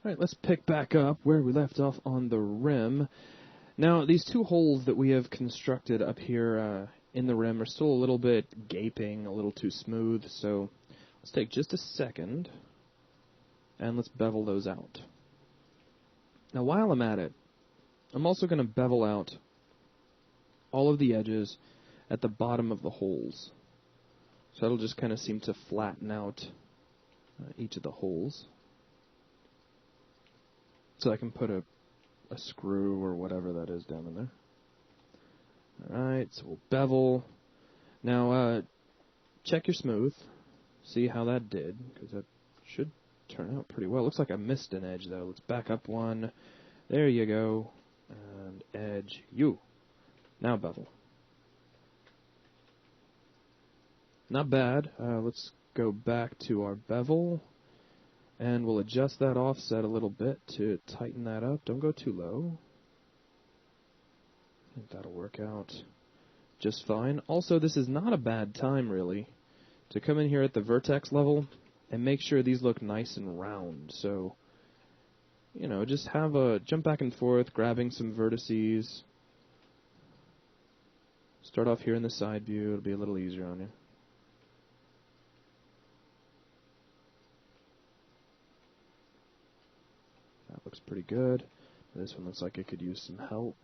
Alright, let's pick back up where we left off on the rim. Now, these two holes that we have constructed up here in the rim are still a little bit gaping, a little too smooth, so let's take just a second and let's bevel those out. Now, while I'm at it, I'm also going to bevel out all of the edges at the bottom of the holes. So that'll just kind of seem to flatten out each of the holes. So I can put a screw or whatever that is down in there. Alright, so we'll bevel. Now, check your smooth. See how that did, because that should turn out pretty well. Looks like I missed an edge, though. Let's back up one. There you go. And edge. Now bevel. Not bad. Let's go back to our bevel. And we'll adjust that offset a little bit to tighten that up. Don't go too low. I think that'll work out just fine. Also, this is not a bad time, really, to come in here at the vertex level and make sure these look nice and round. So, you know, just have a jump back and forth, grabbing some vertices. Start off here in the side view. It'll be a little easier on you. That looks pretty good. This one looks like it could use some help.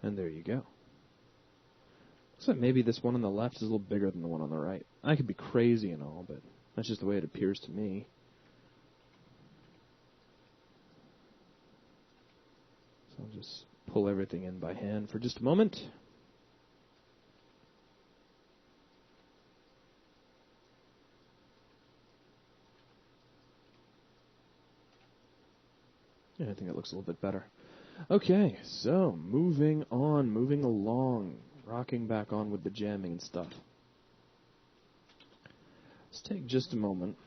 And there you go. Looks like maybe this one on the left is a little bigger than the one on the right. I could be crazy and all, but that's just the way it appears to me. So I'll just pull everything in by hand for just a moment. Yeah, I think it looks a little bit better. Okay, so moving on, moving along, rocking back on with the jamming and stuff. Let's take just a moment.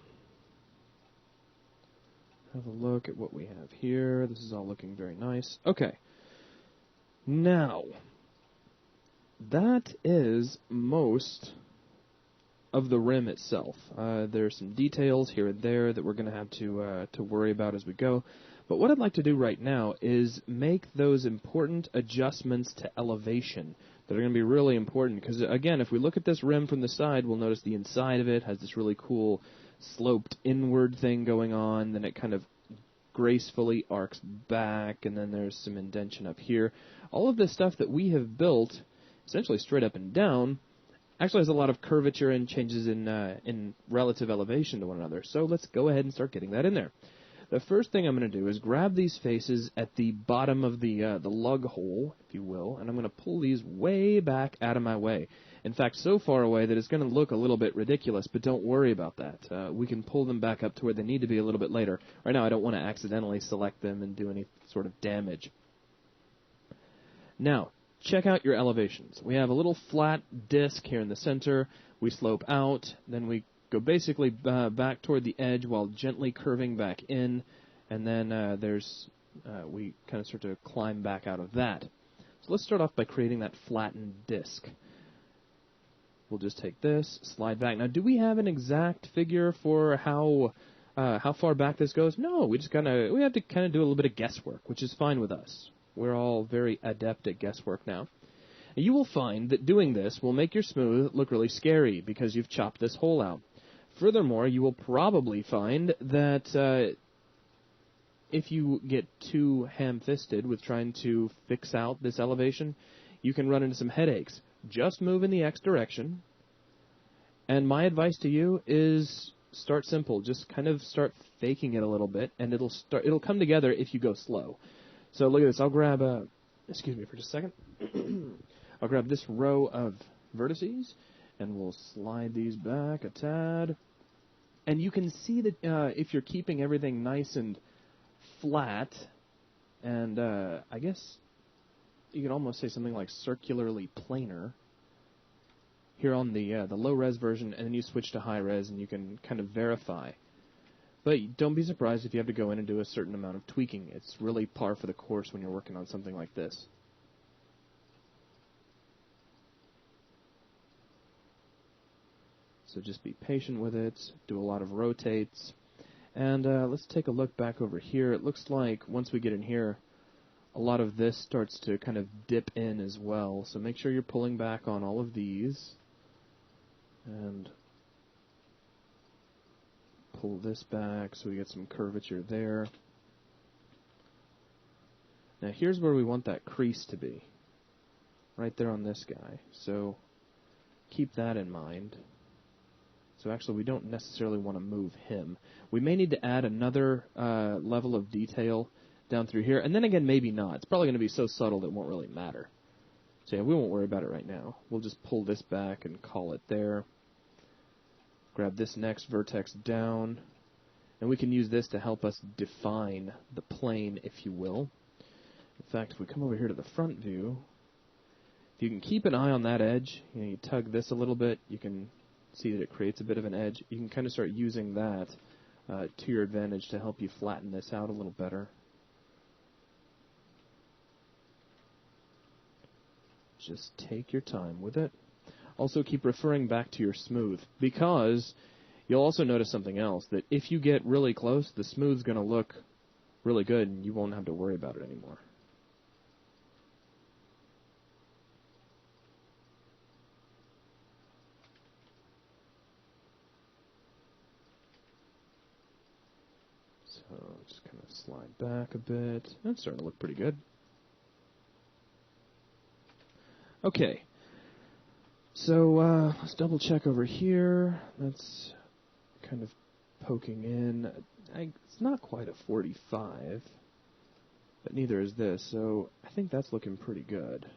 Have a look at what we have here. This is all looking very nice. Okay. Now, that is most of the rim itself. There's some details here and there that we're going to have to worry about as we go. But what I'd like to do right now is make those important adjustments to elevation that are going to be really important. Because, again, if we look at this rim from the side, we'll notice the inside of it has this really cool sloped inward thing going on. Then it kind of gracefully arcs back, and then there's some indentation up here. All of this stuff that we have built, essentially straight up and down, actually has a lot of curvature and changes in relative elevation to one another. So let's go ahead and start getting that in there. The first thing I'm going to do is grab these faces at the bottom of the lug hole, if you will, and I'm going to pull these way back out of my way. In fact, so far away that it's going to look a little bit ridiculous, but don't worry about that. We can pull them back up to where they need to be a little bit later. Right now, I don't want to accidentally select them and do any sort of damage. Now, check out your elevations. We have a little flat disc here in the center. We slope out, then we go basically back toward the edge while gently curving back in, and then we kind of start to climb back out of that. So let's start off by creating that flattened disc. We'll just take this, slide back. Now, do we have an exact figure for how far back this goes? No, we have to kind of do a little bit of guesswork, which is fine with us. We're all very adept at guesswork now. And you will find that doing this will make your smooth look really scary because you've chopped this hole out. Furthermore, you will probably find that if you get too ham-fisted with trying to fix out this elevation, you can run into some headaches. Just move in the X direction, and my advice to you is start simple. Just kind of start faking it a little bit, and it'll come together if you go slow. So look at this. I'll grab excuse me for just a second. I'll grab this row of vertices, and we'll slide these back a tad. And you can see that if you're keeping everything nice and flat, and I guess you could almost say something like circularly planar here on the low-res version, and then you switch to high-res, and you can kind of verify But don't be surprised if you have to go in and do a certain amount of tweaking. It's really par for the course when you're working on something like this. So just be patient with it, do a lot of rotates. And let's take a look back over here. It looks like once we get in here, a lot of this starts to kind of dip in as well. So make sure you're pulling back on all of these. And pull this back so we get some curvature there. Now here's where we want that crease to be. Right there on this guy. So keep that in mind. So actually we don't necessarily want to move him. We may need to add another level of detail down through here. And then again, maybe not. It's probably going to be so subtle that it won't really matter. So yeah, we won't worry about it right now. We'll just pull this back and call it there. Grab this next vertex down. And we can use this to help us define the plane, if you will. In fact, if we come over here to the front view, if you can keep an eye on that edge, you tug this a little bit, you can see that it creates a bit of an edge. You can kind of start using that to your advantage to help you flatten this out a little better. Just take your time with it. Also keep referring back to your smooth, because you'll also notice something else, that if you get really close, the smooth's going to look really good and you won't have to worry about it anymore. So just kind of slide back a bit. That's starting to look pretty good. Okay. So let's double check over here. That's kind of poking in. It's not quite a 45, but neither is this. So I think that's looking pretty good.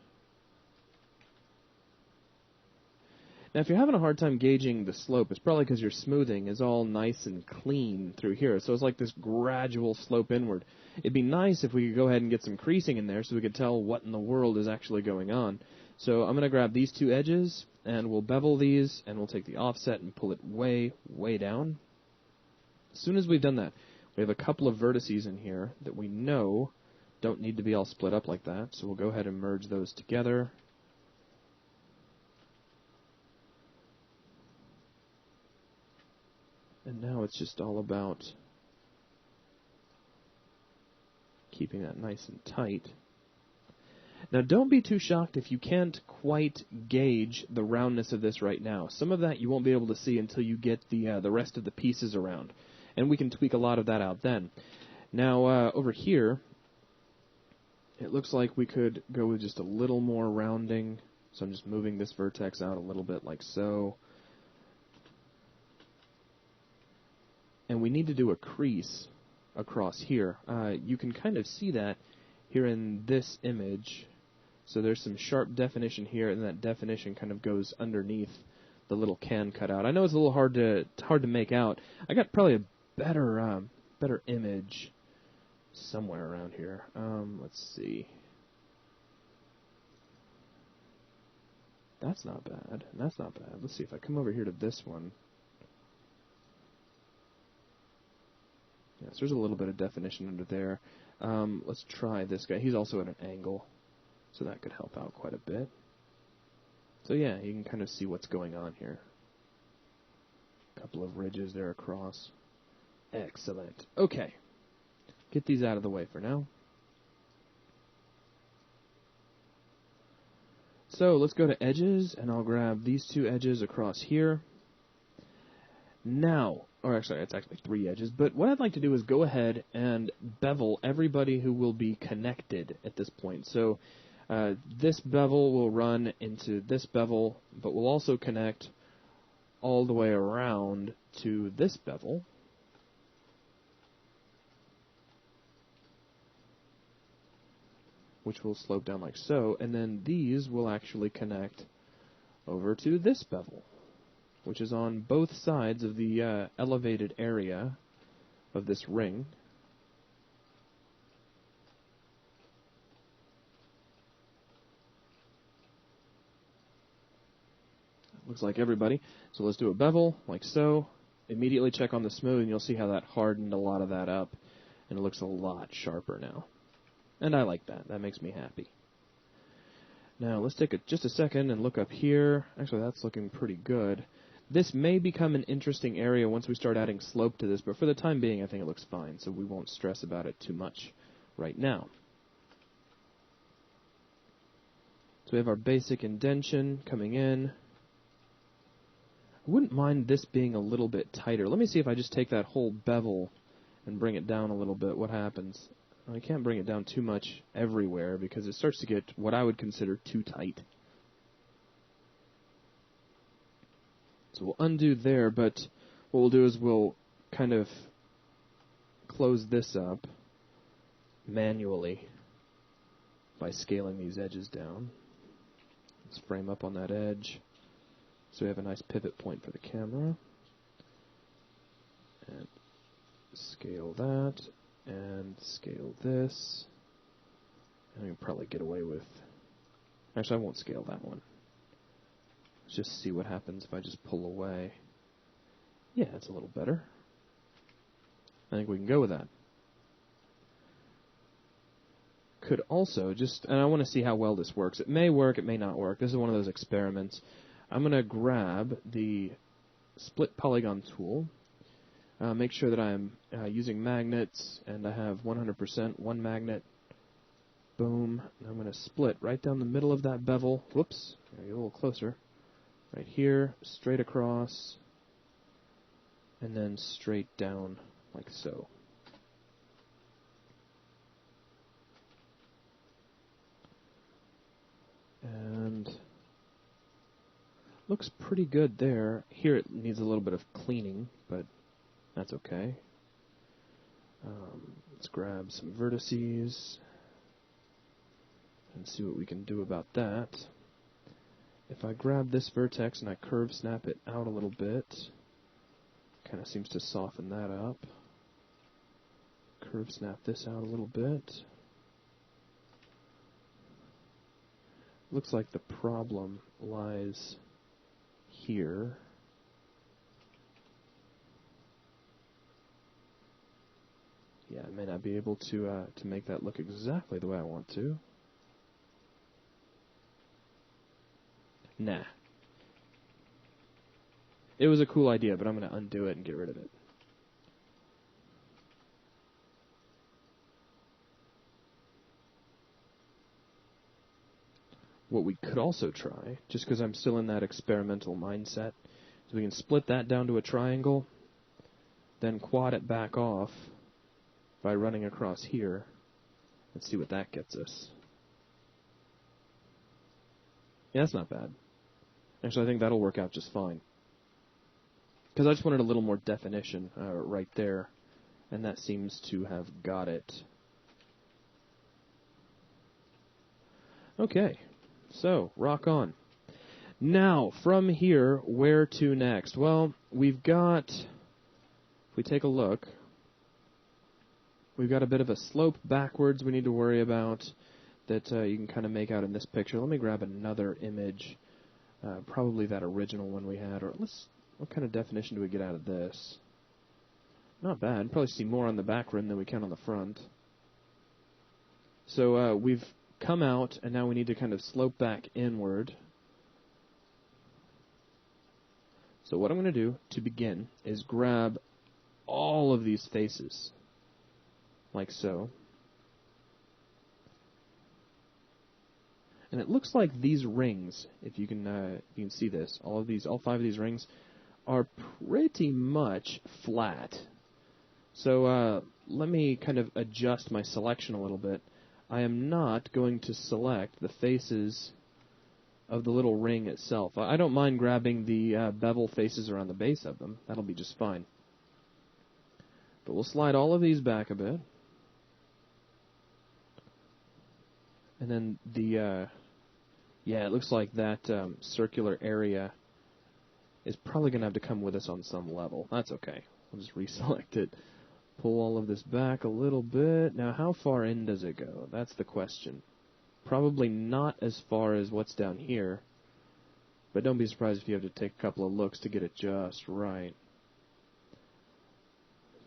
Now, if you're having a hard time gauging the slope, it's probably because your smoothing is all nice and clean through here. So it's like this gradual slope inward. It'd be nice if we could go ahead and get some creasing in there so we could tell what in the world is actually going on. So I'm going to grab these two edges, and we'll bevel these, and we'll take the offset and pull it way, way down. As soon as we've done that, we have a couple of vertices in here that we know don't need to be all split up like that. So we'll go ahead and merge those together. And now it's just all about keeping that nice and tight. Now, don't be too shocked if you can't quite gauge the roundness of this right now. Some of that you won't be able to see until you get the rest of the pieces around. And we can tweak a lot of that out then. Now, over here, it looks like we could go with just a little more rounding. So I'm just moving this vertex out a little bit like so. And we need to do a crease across here. You can kind of see that here in this image. So there's some sharp definition here, and that definition kind of goes underneath the little can cutout. I know it's a little hard to make out. I got probably a better image somewhere around here. Let's see. That's not bad. That's not bad. Let's see if I come over here to this one. Yes, there's a little bit of definition under there. Let's try this guy. He's also at an angle, so that could help out quite a bit. So yeah, you can kind of see what's going on here. A couple of ridges there across. Excellent. Okay. Get these out of the way for now. So let's go to edges, and I'll grab these two edges across here. Now, or actually, it's actually three edges, but what I'd like to do is go ahead and bevel everybody who will be connected at this point. So this bevel will run into this bevel, but we'll also connect all the way around to this bevel. Which will slope down like so, and then these will actually connect over to this bevel, which is on both sides of the elevated area of this ring. Looks like everybody. So let's do a bevel, like so. immediately check on the smooth, and you'll see how that hardened a lot of that up, and it looks a lot sharper now. And I like that. That makes me happy. Now, let's take just a second and look up here. Actually, that's looking pretty good. This may become an interesting area once we start adding slope to this, but for the time being, I think it looks fine, so we won't stress about it too much right now. So we have our basic indentation coming in. I wouldn't mind this being a little bit tighter. Let me see if I just take that whole bevel and bring it down a little bit, what happens. I can't bring it down too much everywhere because it starts to get what I would consider too tight. So we'll undo there, but what we'll do is we'll kind of close this up manually by scaling these edges down. Let's frame up on that edge so we have a nice pivot point for the camera. And scale that, and scale this. And we can probably get away with... Actually, I won't scale that one. Let's just see what happens if I just pull away. Yeah, it's a little better. I think we can go with that. Could also just, and I want to see how well this works. It may work, it may not work. This is one of those experiments. I'm going to grab the split polygon tool, make sure that I'm using magnets, and I have 100% one magnet. Boom. And I'm going to split right down the middle of that bevel. Whoops, there you go, a little closer. Right here, straight across, and then straight down like so. And looks pretty good there. Here it needs a little bit of cleaning, but that's okay. Let's grab some vertices and see what we can do about that. If I grab this vertex and I curve snap it out a little bit, kind of seems to soften that up. Curve snap this out a little bit. Looks like the problem lies here. Yeah, I may not be able to make that look exactly the way I want to. Nah. It was a cool idea, but I'm going to undo it and get rid of it. What we could also try, just because I'm still in that experimental mindset, is we can split that down to a triangle, then quad it back off by running across here, and see what that gets us. Yeah, that's not bad. Actually, I think that'll work out just fine. Because I just wanted a little more definition right there, and that seems to have got it. Okay. So, rock on. Now, from here, where to next? Well, we've got, if we take a look, we've got a bit of a slope backwards we need to worry about that you can kind of make out in this picture. Let me grab another image, probably that original one we had, or what kind of definition do we get out of this? Not bad. Probably see more on the back rim than we can on the front. So we've come out, and now we need to kind of slope back inward. So what I'm going to do to begin is grab all of these faces, like so. And it looks like these rings, if you can see this, all 5 of these rings are pretty much flat. So let me kind of adjust my selection a little bit. I am not going to select the faces of the little ring itself. I don't mind grabbing the bevel faces around the base of them. That'll be just fine. But we'll slide all of these back a bit. And then yeah, it looks like that circular area is probably going to have to come with us on some level. That's okay. We'll just reselect it. Pull all of this back a little bit. Now, how far in does it go? That's the question. Probably not as far as what's down here, but don't be surprised if you have to take a couple of looks to get it just right.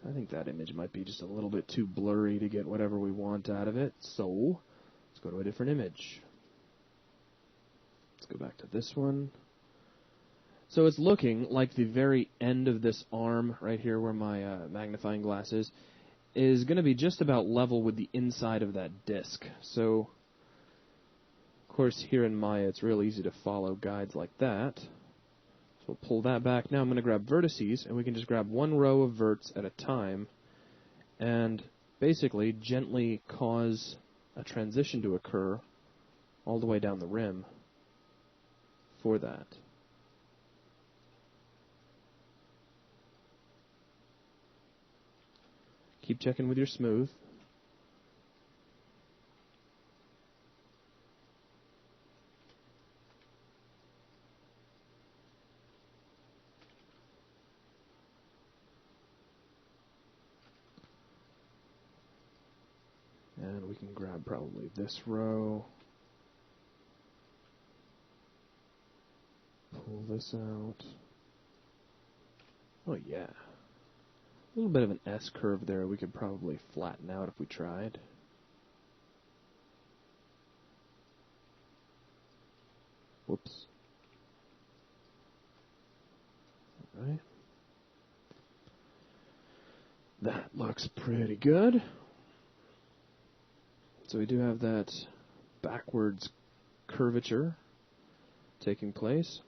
I think that image might be just a little bit too blurry to get whatever we want out of it, so let's go to a different image. Let's go back to this one. So it's looking like the very end of this arm, right here where my magnifying glass is going to be just about level with the inside of that disc. So, of course, here in Maya, it's real easy to follow guides like that. So we'll pull that back. Now I'm going to grab vertices, and we can just grab one row of verts at a time and basically gently cause a transition to occur all the way down the rim for that. Keep checking with your smooth. And we can grab probably this row. Pull this out. Oh yeah. A little bit of an S curve there we could probably flatten out if we tried. Whoops. Alright. That looks pretty good. So we do have that backwards curvature taking place.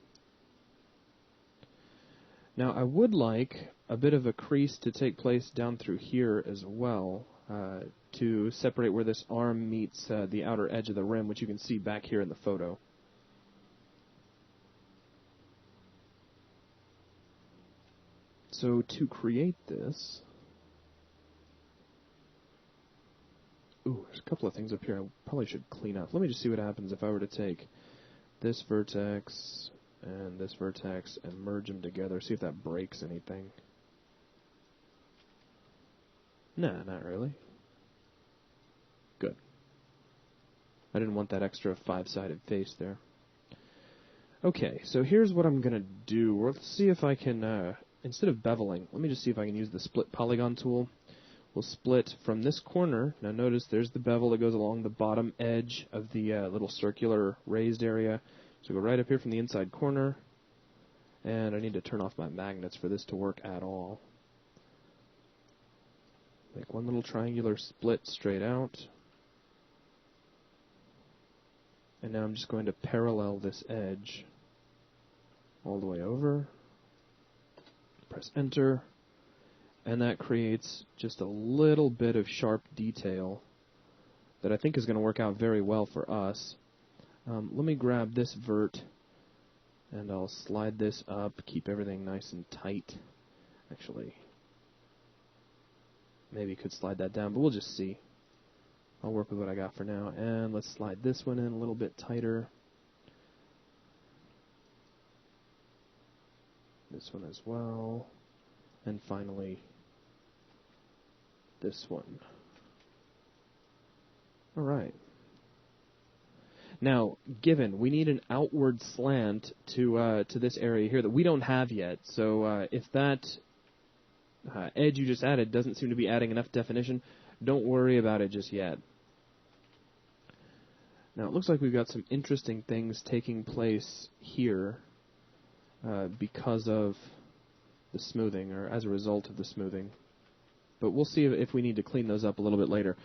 Now I would like a bit of a crease to take place down through here as well, to separate where this arm meets the outer edge of the rim, which you can see back here in the photo. So to create this, ooh, there's a couple of things up here I probably should clean up. Let me just see what happens if I were to take this vertex and this vertex and merge them together, see if that breaks anything. Nah, not really. Good. I didn't want that extra 5-sided face there. Okay, so here's what I'm going to do. Let's see if I can, instead of beveling, let me just see if I can use the split polygon tool. We'll split from this corner. Now notice there's the bevel that goes along the bottom edge of the little circular raised area. So go right up here from the inside corner. And I need to turn off my magnets for this to work at all. Make one little triangular split straight out. And now I'm just going to parallel this edge all the way over. Press enter. And that creates just a little bit of sharp detail that I think is going to work out very well for us. Let me grab this vert and I'll slide this up, keep everything nice and tight. Actually, maybe could slide that down, but we'll just see. I'll work with what I got for now. And let's slide this one in a little bit tighter. This one as well. And finally, this one. Alright. Now, given we need an outward slant to this area here that we don't have yet, so if that edge you just added doesn't seem to be adding enough definition, don't worry about it just yet. Now, it looks like we've got some interesting things taking place here because of the smoothing, or as a result of the smoothing. But we'll see if we need to clean those up a little bit later.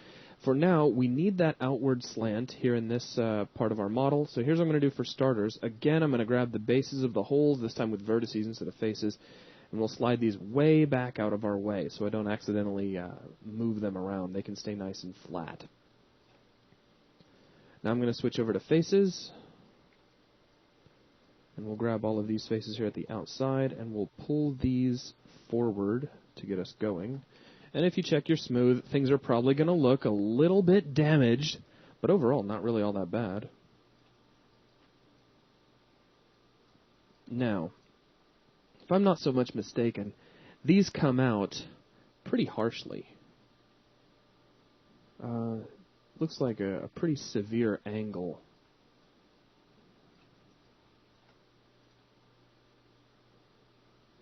For now, we need that outward slant here in this part of our model. So here's what I'm going to do for starters. Again, I'm going to grab the bases of the holes, this time with vertices instead of faces, and we'll slide these way back out of our way so I don't accidentally move them around. They can stay nice and flat. Now I'm going to switch over to faces, and we'll grab all of these faces here at the outside, and we'll pull these forward to get us going. And if you check your smooth, things are probably going to look a little bit damaged, but overall not really all that bad. Now, if I'm not so much mistaken, these come out pretty harshly. Looks like a pretty severe angle.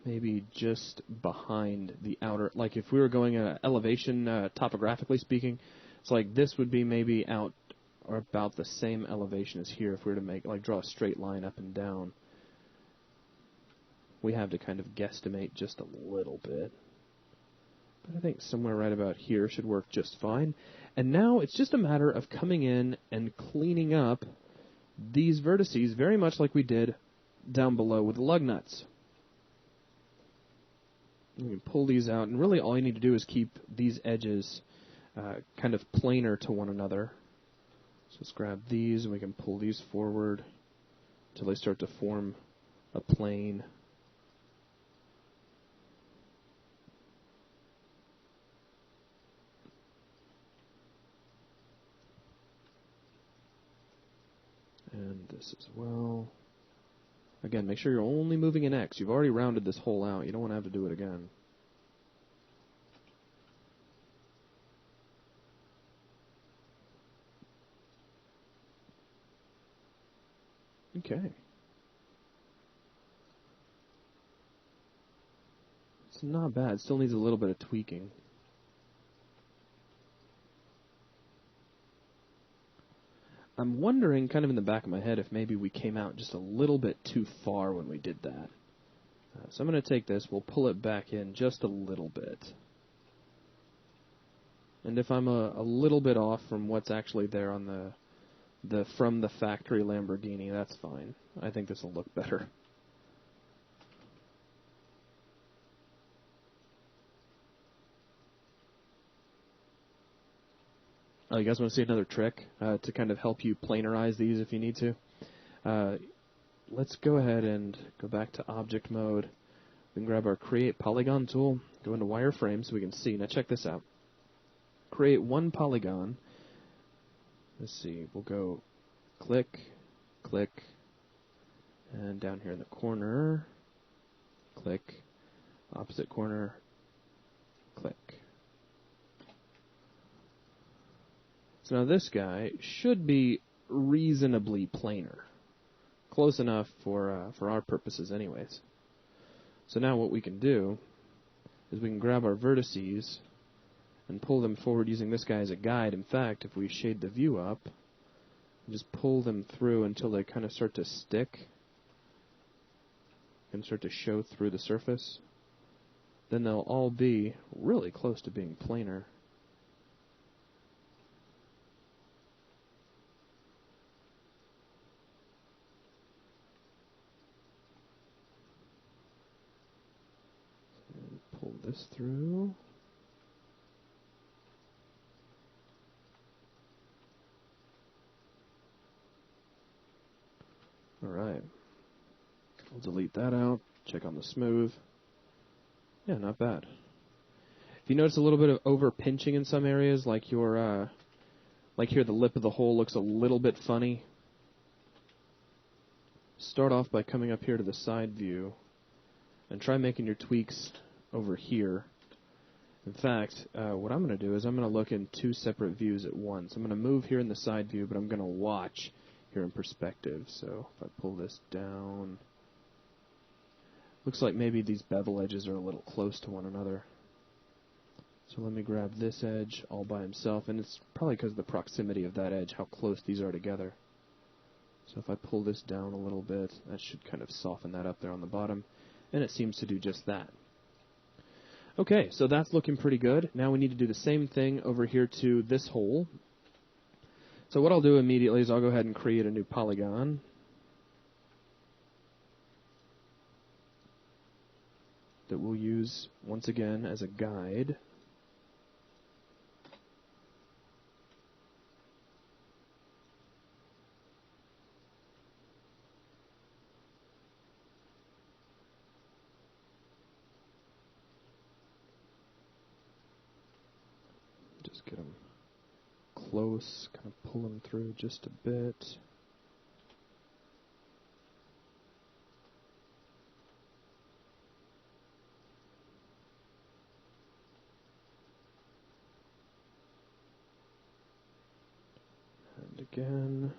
maybe just behind the outer, like if we were going elevation, topographically speaking, it's like this would be maybe out or about the same elevation as here if we were to make, like, draw a straight line up and down. We have to kind of guesstimate just a little bit. But I think somewhere right about here should work just fine. And now it's just a matter of coming in and cleaning up these vertices very much like we did down below with the lug nuts. You can pull these out, and really all you need to do is keep these edges kind of planar to one another. So let's grab these, and we can pull these forward until they start to form a plane. And this as well. Again, make sure you're only moving in X. You've already rounded this hole out. You don't want to have to do it again. Okay. It's not bad. It still needs a little bit of tweaking. I'm wondering, kind of in the back of my head, if maybe we came out just a little bit too far when we did that. So I'm going to take this, we'll pull it back in just a little bit. And if I'm a little bit off from what's actually there on the from the factory Lamborghini, that's fine. I think this will look better. Oh, you guys want to see another trick to kind of help you planarize these if you need to? Let's go ahead and go back to object mode. We can grab our create polygon tool, go into wireframe so we can see. Now check this out. Create one polygon. Let's see, we'll go click, click, and down here in the corner, click, opposite corner, click. So now this guy should be reasonably planar. Close enough for our purposes anyways. So now what we can do is we can grab our vertices and pull them forward using this guy as a guide. In fact, if we shade the view up, just pull them through until they kind of start to stick and start to show through the surface. Then they'll all be really close to being planar. Pull this through. Alright. We'll delete that out. Check on the smooth. Yeah, not bad. If you notice a little bit of over pinching in some areas, like your like here the lip of the hole looks a little bit funny, start off by coming up here to the side view and try making your tweaks over here. In fact, what I'm going to do is I'm going to look in two separate views at once. I'm going to move here in the side view, but I'm going to watch here in perspective. So if I pull this down, looks like maybe these bevel edges are a little close to one another. So let me grab this edge all by himself, and it's probably because of the proximity of that edge, how close these are together. So if I pull this down a little bit, that should kind of soften that up there on the bottom, and it seems to do just that. Okay, so that's looking pretty good. Now we need to do the same thing over here to this hole. So what I'll do immediately is I'll go ahead and create a new polygon. That we'll use, once again, as a guide. Just get them close, kind of pull them through just a bit. And again.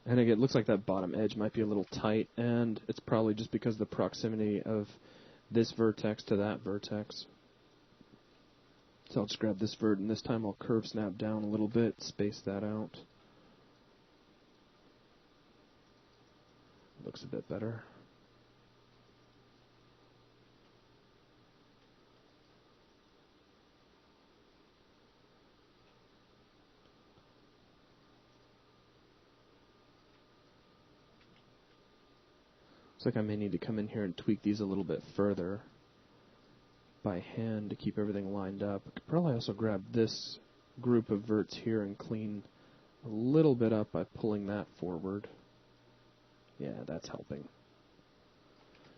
And again, it looks like that bottom edge might be a little tight, and it's probably just because of the proximity of this vertex to that vertex. So I'll just grab this vert, and this time I'll curve snap down a little bit, space that out. Looks a bit better. Looks like I may need to come in here and tweak these a little bit further by hand to keep everything lined up. I could probably also grab this group of verts here and clean a little bit up by pulling that forward. Yeah, that's helping.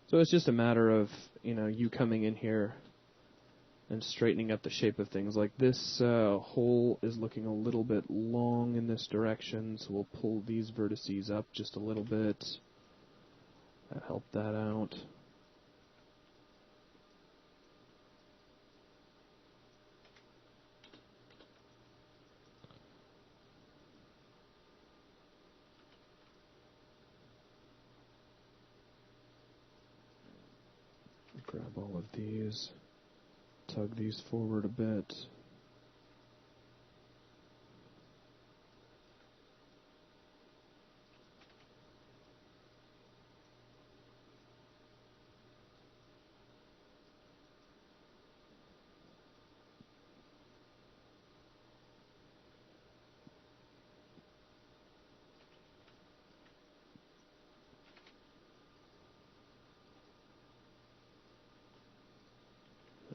So it's just a matter of, you coming in here and straightening up the shape of things. Like this hole is looking a little bit long in this direction, so we'll pull these vertices up just a little bit. That helped that out. Grab all of these, tug these forward a bit.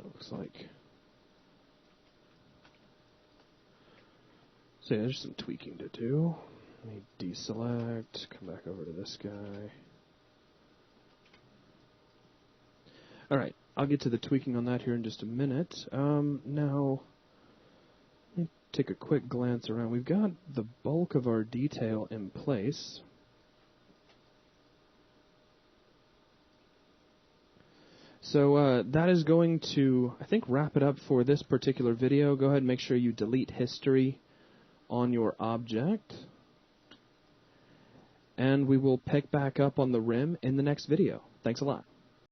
Looks like. So yeah, there's some tweaking to do. Let me deselect, come back over to this guy. Alright, I'll get to the tweaking on that here in just a minute. Now, let me take a quick glance around. We've got the bulk of our detail in place. So that is going to, I think, wrap it up for this particular video. Go ahead and make sure you delete history on your object. And we will pick back up on the rim in the next video. Thanks a lot.